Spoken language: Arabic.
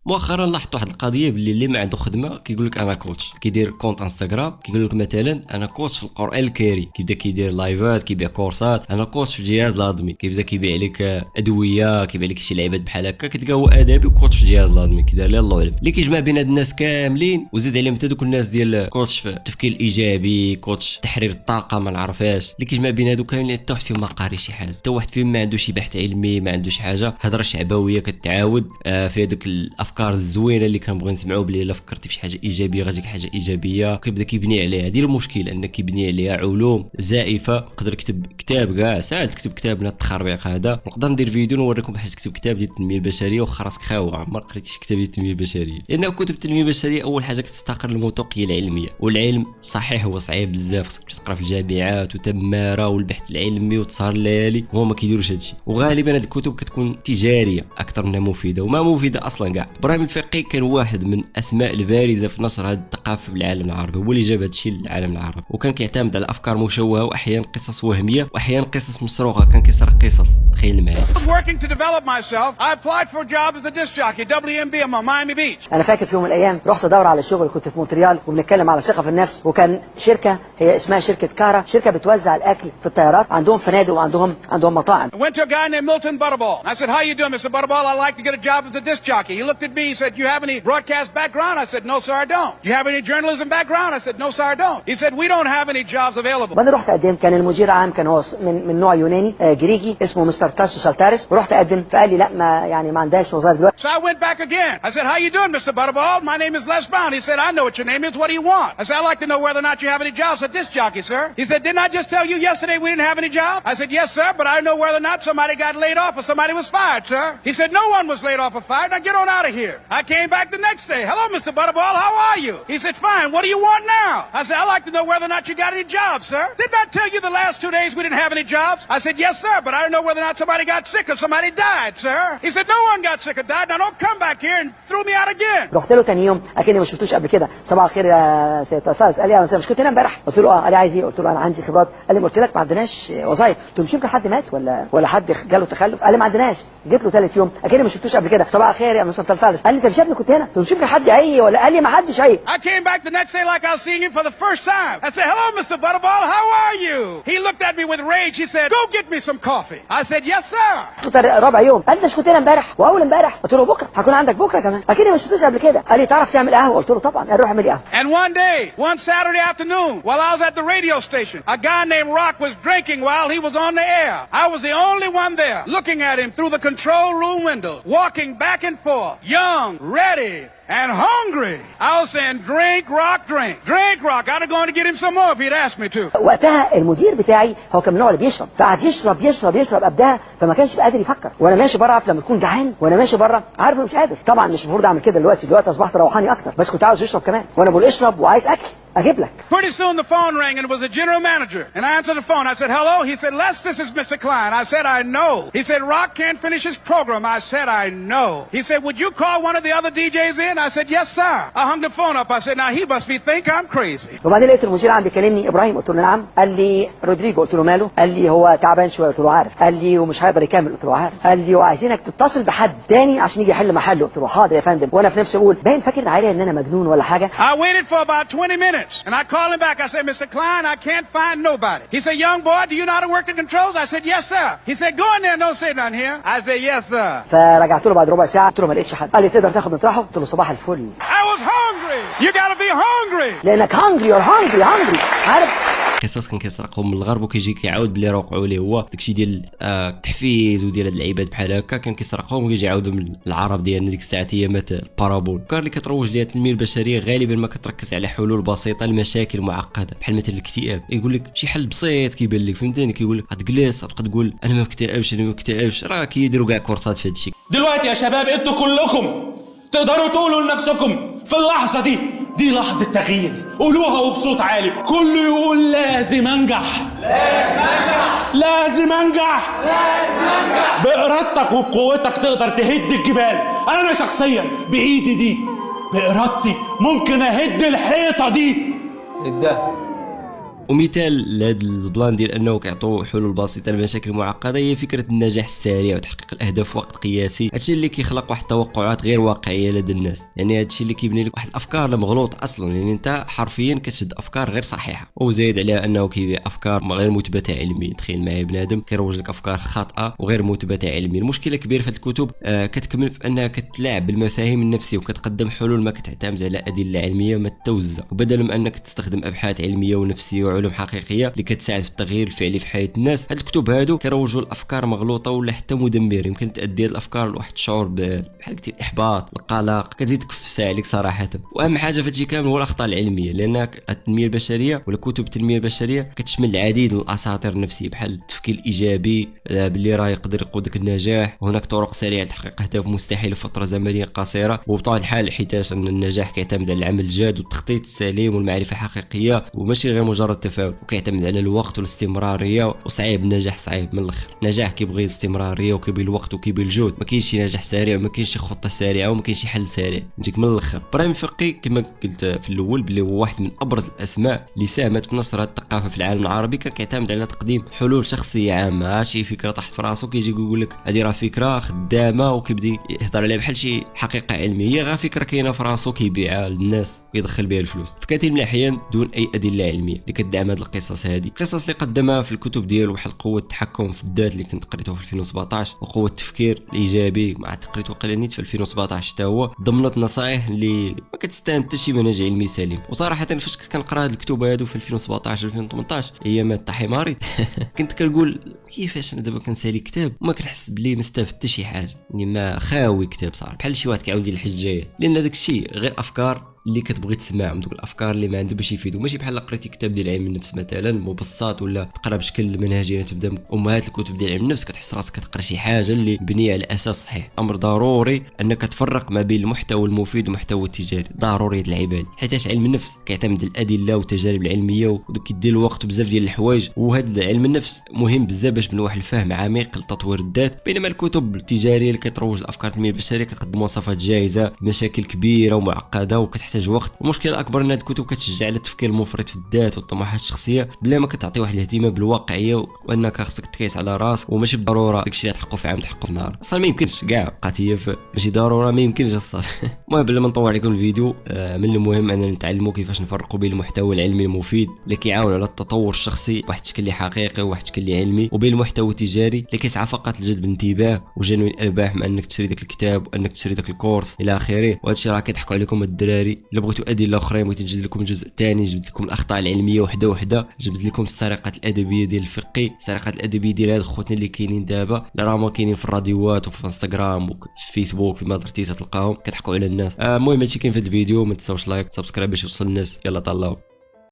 مؤخرا لاحظت واحد القضيه باللي اللي ما عنده خدمه كيقول لك انا كوتش، كيدير كونت انستغرام كيقول لك مثلا انا كوتش في القران الكريم، كيبدا كيدير لايفات كيبيع كورسات، انا كوتش في الجهاز الهضمي، كيبدا كيبيع لك ادويه، كيبيع لك شي لعيبات بحال هكا، كتلقى هو ادبي وكوتش في الجهاز الهضمي كيدير ليه الله اعلم. اللي كيجمع بين هاد الناس كاملين وزيد عليهم حتى دوك الناس ديال كوتش في التفكير الايجابي، كوتش تحرير الطاقه ما نعرفاش، اللي كيجمع بين هادو كاملين حتى واحد فيهم ما قاري شي حاجه، حتى واحد فيهم ما عنده شي بحث علمي، ما عنده شي حاجه، هضره شعبويه كتعاود في هذوك الافكار الزوينه اللي كنبغي نسمعوا بلي الا فكرتي في شي حاجه ايجابيه غتجيك حاجه ايجابيه، كيبدا كيبني عليها. هذه المشكل انك كيبني عليها علوم زائفه. نقدر نكتب كتاب كاع ساهل تكتب كتاب من التخربيق هذا، نقدر ندير فيديو نوريكم بحال تكتب كتاب ديال التنميه البشريه وخا راسك خاوه ما قريتيش كتاب ديال التنميه البشريه، لان كتب التنميه البشريه اول حاجه كتفتقر للموثوق هي العلميه، والعلم صحيح هو صعيب بزاف، خصك تقرا في الجامعات وتماره والبحث العلمي وتسهر الليالي، هما ما كيديروش هادشي. وغالبا هاد الكتب كتكون تجاريه اكثر منها مفيده، وما مفيده اصلا كاع. ابراهيم الفقي كان واحد من الاسماء البارزه في نشر هذه الثقافه في العالم العربي، هو اللي جاب هادشي للعالم العربي، وكان كيعتمد على افكار مشوهه واحيانا قصص وهميه واحيانا قصص مسروقه، كان كيسرق قصص. تخيل معايا. Working to develop myself, I applied for a job as a disc jockey, WMB in Miami Beach. انا فاكر في يوم من الايام رحت ادور على شغل، كنت في مونتريال وبنتكلم على ثقه في النفس، وكان شركه هي اسمها شركه كارا، شركه بتوزع الاكل في الطيارات، عندهم فنادق وعندهم مطاعم. I went to a guy named Milton Butterball. I said, how you doing, Mr. Butterball? I'd like to get a job as a disc jockey. He looked at me, he said, you have any broadcast background? I said, no, sir, I don't. You have any journalism background? I said, no, sir, I don't. He said, we don't have any jobs available. وانا رحت اقدم، كان المدير عام كان هو من نوع يوناني جريجي اسمه مستر تاسو سالتاريس، ورحت اقدم فقال لي لا ما عندهاش وظائف دلوقتي. So I went back again. I said, how you doing, Mr. Butterball? My name is Les Brown. He said, I know what your name is. What do you want? I said, I'd like to know whether or not you have any jobs at disc jockey, sir. He said, didn't I just tell you yesterday we didn't have any jobs? I said, yes, sir, but I know whether or not somebody got laid off or somebody was fired, sir. He said, no one was laid off or fired. Now get on out of here. I came back the next day. Hello, Mr. Butterball. How are you? He said, fine. What do you want now? I said, I'd like to know whether or not you got any jobs, sir. Didn't I tell you the last 2 days we didn't have any jobs? I said, yes, sir, but I don't know whether or not somebody got sick or somebody died, sir. He said, no one got sick or died. Now don't come back here and throw me out again. رحت له تاني يوم اكني ما شفتوش قبل كده، صباح الخير يا سيد طاس. قال لي انا مش كنت هنا امبارح؟ قلت له اه. قال لي عايز ايه؟ قلت له انا عندي خبرات. قال لي قلت لك ما عندناش وظايف. قلت له مش يمكن حد مات ولا حد جاله تخلف؟ قال لي ما عندناش. جيت له ثالث يوم اكني ما شفتوش قبل كده، صباح الخير يا مستر طاس. قال لي انت مش ابني كنت هنا؟ قلت له مش يمكن حد عي ولا؟ قال لي ما حدش عي. I came back the next day like I was seeing him for the first time. I said, hello, Mr. Butterball. How are you? He looked at me with rage. He said, go get me some coffee. I said, yes, sir. قلت له رابع يوم. قال لي انت مش كنت هنا امبارح واول امبارح؟ قلت له بكره هكون عندك بكره كمان. اكني ما شفتوش قبل كده. قال لي تعرف تعمل قهوه؟ قلت له طبعا. قال روح اعمل قهوه. And one Saturday afternoon, while I was at the radio station, a guy named Rock was drinking while he was on the air. I was the only one there, looking at him through the control room window, walking back and forth, young, ready, and hungry. I was saying, drink, Rock, drink. Drink, Rock. I'd have gone to get him some more if he'd asked me to. وقتها المدير بتاعي هو كان من النوع اللي بيشرب، فقعد يشرب قبلها، فما كانش قادر يفكر. وانا ماشي بره، عارف لما تكون جعان وانا ماشي بره عارف مش قادر. طبعا مش المفروض اعمل كده دلوقتي اصبحت روحاني اكتر، بس كنت عاوز اشرب كمان، وانا بقول اشرب وعايز اكل اجيب لك. Pretty soon the phone rang and it was the general manager. And I answered the phone. I said, hello? He said, Les, this is Mr. Klein. I said, I know. He said, Rock can't finish his program. I said, I know. He said, would you call one of the other DJs in? I said, yes, sir. I hung the phone up. I said, now he must think I'm crazy. وبعدين لقيت المدير عندي كلمني، ابراهيم. قلت له نعم. قال لي رودريجو. قلت له ماله؟ قال لي هو تعبان شويه. قلت له عارف. قال لي ومش هيقدر يكمل. قلت له عارف. قال لي وعايزينك تتصل بحد تاني عشان يجي يحل محله. قلت له حاضر يا فندم. وانا في نفسي اقول باين فاكر عليا ان انا مجنون ولا حاجه. I waited for about 20 minutes and I called him back. I said, Mr. Klein, I can't find nobody. He said, young boy, do you know how to work the controls? I said, yes, sir. He said, go in there and don't say nothing here. I said, yes, sir. فرجعت له بعد ربع ساعه، قلت له ما لقيتش حد. قال لي تقدر تاخد مطرحه؟ قلت له صباح الفل. I was hungry. You gotta be hungry. لانك هانجري عارف. قصص كان كيسرقهم من الغرب وكيجي كيعاود بلي راه وقعوا ليه هو داكشي ديال التحفيز وديال هاد اللعيبات بحال هكا، كان كيسرقهم وكيجي يعاودوا من العرب ديالنا ديك الساعات ايامات البارابول. الافكار اللي كتروج ليها التنميه البشريه غالبا ما كتركز على حلول بسيطه لمشاكل معقده بحال مثلا الاكتئاب. يقول لك شي حل بسيط كيبان لك، فهمتني؟ كيقول لك غتجلس غتبقى تقول انا ما مكتئبش، راه كيديروا كاع كورسات في هادشي. دلوقتي يا شباب انتوا كلكم تقدروا تقولوا لنفسكم في اللحظه دي لحظه تغيير، قولوها وبصوت عالي، كله يقول لازم انجح، لازم انجح. بإرادتك وبقوتك تقدر تهد الجبال. انا شخصيا بايدي دي بإرادتي ممكن اهد الحيطه دي. ده ومثال لهذا البلان ديال انه كيعطوا حلول بسيطه لمشاكل معقده هي فكره النجاح السريع وتحقيق الاهداف في وقت قياسي. هادشي اللي كيخلق واحد التوقعات غير واقعيه لدى الناس، يعني هادشي اللي كيبني لك واحد الافكار مغلوطه اصلا، يعني انت حرفيا كتشد افكار غير صحيحه. وزايد عليها انه كيبيع افكار غير مثبته علميا. تخيل معايا بنادم كيروج لك افكار خاطئه وغير مثبته علميا. المشكله كبيره في هذه الكتب كتكمل في انها كتلعب بالمفاهيم النفسيه وكتقدم حلول ما كتعتمد على ادله علميه ما توزع، وبدل من انك تستخدم ابحاث علميه ونفسيه وعلوم حقيقيه اللي كتساعد في التغيير الفعلي في حياه الناس. هاد الكتب هادو كيروجوا الافكار مغلوطه ولا حتى مدمره، يمكن تؤدي هاد الافكار لواحد الشعور بحال قلتي الاحباط، القلق، كتزيد تكفس عليك صراحه. واهم حاجه في هادشي كامل هو الاخطاء العلميه، لان التنميه البشريه ولا كتب التنميه البشريه كتشمل العديد من الاساطير النفسيه بحال التفكير الايجابي باللي راه يقدر يقودك النجاح، وهناك طرق سريعه لتحقيق اهداف مستحيله في فتره زمنيه قصيره. وبطبيعه الحال حيتاش ان النجاح كيعتمد على العمل الجاد والتخطيط السليم والمعرفه الحقيقيه وماشي غير مجرد تفاؤل، وكيعتمد على الوقت والاستمراريه. وصعيب النجاح صعيب من الاخر، النجاح كيبغي استمراريه وكيبغي الوقت وكيبغي الجهد. ما كاينش شي نجاح سريع وما كاينش شي خطه سريعه وما كاينش شي حل سريع. نجيك من الاخر. ابراهيم الفقي كما قلت في الاول بلي هو واحد من ابرز الاسماء اللي ساهمت في نشر هذه الثقافه في العالم العربي. كان كيعتمد على تقديم حلول شخصيه عامه، شي فكره طاحت في راسو كيجي يقول لك هذه راه فكره خدامه وكيبدا يهضر عليها بحال شي حقيقه علميه، غير فكره كاينه في راسو كيبيعها للناس ويدخل بها الفلوس في كثير من الاحيان دون اي ادله علميه اللي كتدعم هذه القصص. هذه القصص اللي قدمها في الكتب ديالو بحال قوه التحكم في الذات اللي كنت قريته في 2017 وقوه التفكير الايجابي مع قريته قليل في 2017 حتى هو ضمنت نصائح اللي ما كتستاهل حتى شي منهج علمي سليم. وصراحه فاش كنت كنقرا هذه الكتب هادو في 2017 2018 ايامات حماري كنت كنقول كيفاش انا دابا كنسالي كتاب وما كنحس بلي ما استفدت حتى شي حاجه، يعني ما خاوي كتاب صار بحال شي واحد كيعاود لي الحجه الجايه، لان داك الشيء غير افكار اللي كتبغي تسمعهم، دوك الافكار اللي ما عنده باش يفيدو. ماشي بحال قريتي كتاب ديال علم النفس مثلا مبسط ولا تقرا بشكل منهجي، تبدا امهات الكتب ديال علم النفس كتحس راسك كتقرا شي حاجه اللي مبنيه على اساس صحيح. امر ضروري انك تفرق ما بين المحتوى المفيد والمحتوى التجاري، ضروري هاد العباد، حيت علم النفس كيعتمد على الادله والتجارب العلميه ودوك كيدير الوقت بزاف ديال الحوايج. وهذا علم النفس مهم بزاف باش من واحد الفهم عميق لتطوير الذات، بينما الكتب التجاريه اللي كتروج الافكار التنميه البشريه كتقدم وصفات جاهزه، مشاكل كبيره ومعقده وكتحتاج وقت. المشكله الاكبر ان هاد الكتب كتشجع على التفكير المفرط في الذات والطموحات الشخصيه بلا ما كتعطي واحد الاهتمام بالواقعيه وانك خاصك تكيس على راسك، وماشي بالضروره داكشي اللي تحققه في عام تحققه في نهار. اصلا ما يمكنش كاع قضيه ماشي ضروره، ما يمكنش الصاد. المهم بلا ما نطول عليكم الفيديو، من المهم اننا نتعلموا كيفاش نفرقوا بين المحتوى العلمي المفيد اللي كيعاون على التطور الشخصي بواحد الشكل اللي حقيقي وواحد الشكل اللي علمي، وبين المحتوى التجاري اللي كيسعى فقط لجذب الانتباه وجنون الارباح من انك تشري داك الكتاب وانك تشري داك الكورس الى اخره. وهذا الشيء راه كيضحكوا عليكم الدراري. الا بغيتوا ادله اخرين بغيت نجد لكم الجزء الثاني، جبت لكم الاخطاء العلميه وحده وحده، جبت لكم السرقات الادبيه ديال الفقي، السرقات الادبيه ديال هاد خوتنا اللي كاينين دابا اللي راهم كاينين في الراديوات وفي انستغرام وفي الفيسبوك في مدرتي تلقاهم كتحكوا على الناس. المهم هادشي كاين في هذا الفيديو، ما تنساوش لايك سبسكرايب باش يوصل الناس. يلا طلعوا.